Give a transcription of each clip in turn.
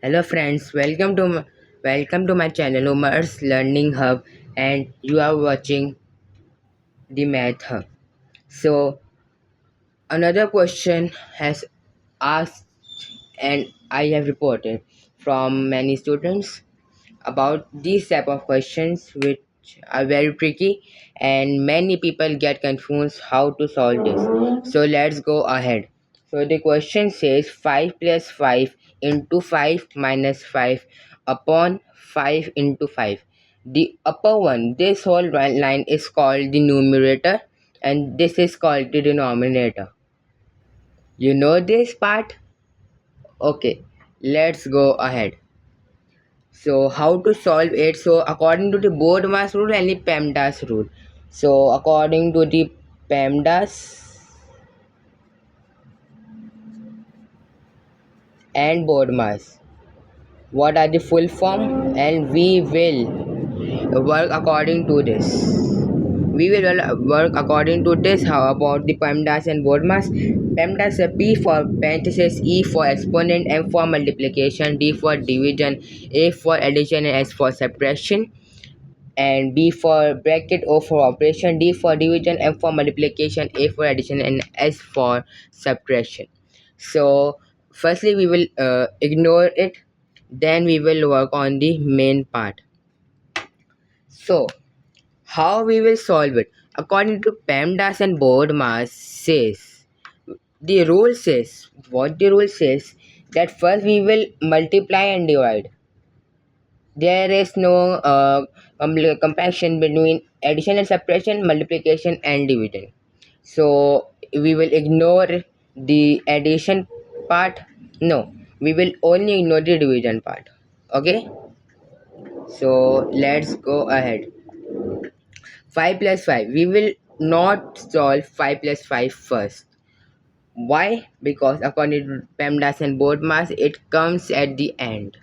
Hello friends, welcome to my channel Umar's Learning Hub, and you are watching the Math Hub. So another question has asked and I have reported from many students about these type of questions which are very tricky and many people get confused how to solve this. So let's go ahead. So the question says 5 plus 5 into 5 minus 5 upon 5 into 5. The upper one, this whole line is called the numerator and this is called the denominator. You know this part? Okay, let's go ahead. So how to solve it? So according to the Bodmas rule and the PEMDAS rule. So according to the PEMDAS and Bodmas, what are the full form? And we will work according to this. We will work according to this. How about the PEMDAS and Bodmas? PEMDAS P for parenthesis, E for exponent, M for multiplication, D for division, A for addition, and S for subtraction. And B for bracket, O for operation, D for division, M for multiplication, A for addition, and S for subtraction. So firstly we will ignore it, then we will work on the main part. So how we will solve it? According to PEMDAS and Bodmas says, the rule says, what the rule says, that first we will multiply and divide. There is no comparison between addition and subtraction, multiplication and division. So we will ignore the addition part. No, we will only ignore the division part. Okay, so let's go ahead. 5 plus 5. We will not solve 5 plus 5 first. Why? Because according to PEMDAS and Bodmas, it comes at the end.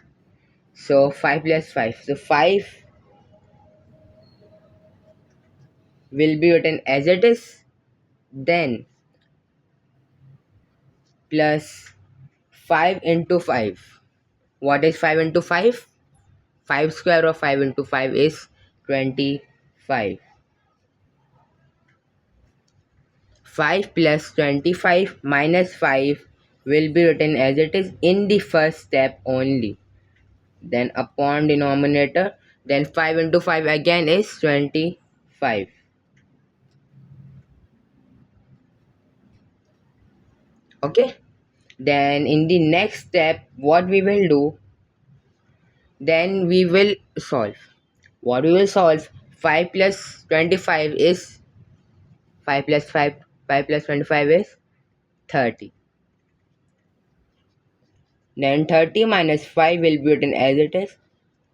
So 5 plus 5. So 5 will be written as it is, then plus 5 into 5. What is 5 into 5? 5 square of 5 into 5 is 25. 5 plus 25 minus 5 will be written as it is in the first step only. Then upon denominator, then 5 into 5 again is 25. Okay, then in the next step what we will do, then we will solve. What we will solve? 5 plus 25 is 5 plus 5. 5 plus 25 is 30. Then 30 minus 5 will be written as it is,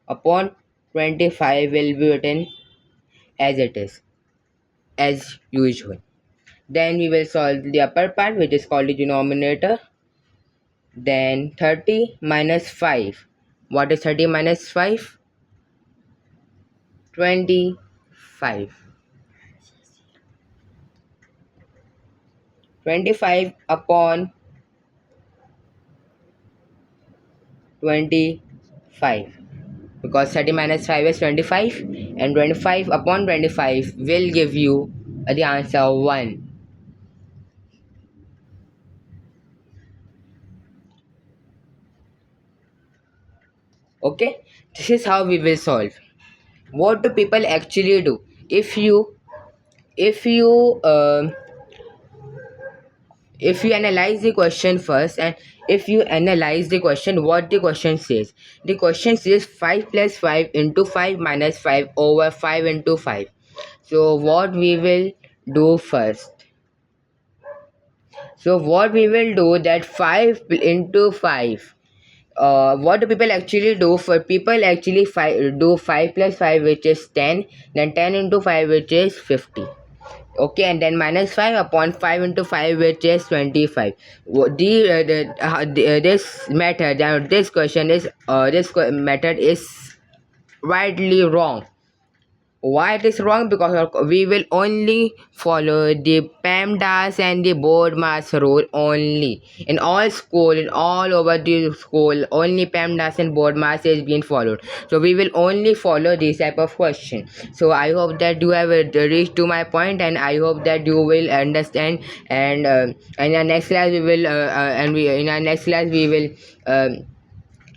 upon 25 will be written as it is, as usual. Then we will solve the upper part, which is called the denominator. Then 30 minus 5. What is 30 minus 5? 25. 25 upon 25, because 30 minus 5 is 25 and 25 upon 25 will give you the answer 1. Okay, this is how we will solve. What do people actually do? If you if you analyze the question first, and if you analyze the question, what the question says, the question says 5 plus 5 into 5 minus 5 over 5 into 5. So what we will do first, so what we will do, that 5 into 5, what do people actually do? For people actually do 5 plus 5, which is 10, then 10 into 5, which is 50. Okay, and then minus 5 upon 5 into 5, which is 25. This method, this question is method is widely wrong. Why it is wrong? Because we will only follow the PEMDAS and the Bodmas rule only. In all school, in all over the school, only PEMDAS and Bodmas is being followed. So we will only follow this type of question. So I hope that you have reached to my point, and I hope that you will understand. And in our next class we will, in our next class we will.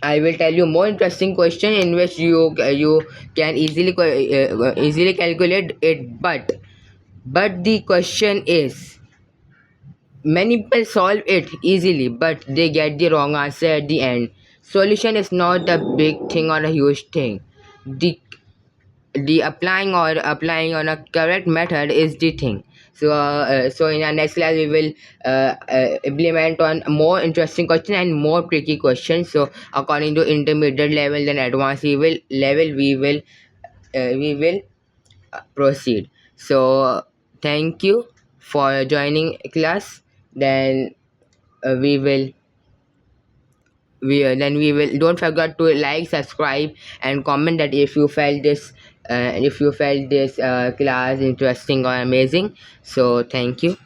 I will tell you more interesting question in which you can easily calculate it. But the question is, many people solve it easily, but they get the wrong answer at the end. Solution is not a big thing or a huge thing. The the applying on a correct method is the thing. So in our next class we will implement on more interesting question and more tricky questions. So according to intermediate level and advanced level we will proceed. So thank you for joining class. Then we will we will don't forget to like, subscribe, and comment that if you felt this class interesting or amazing. So thank you.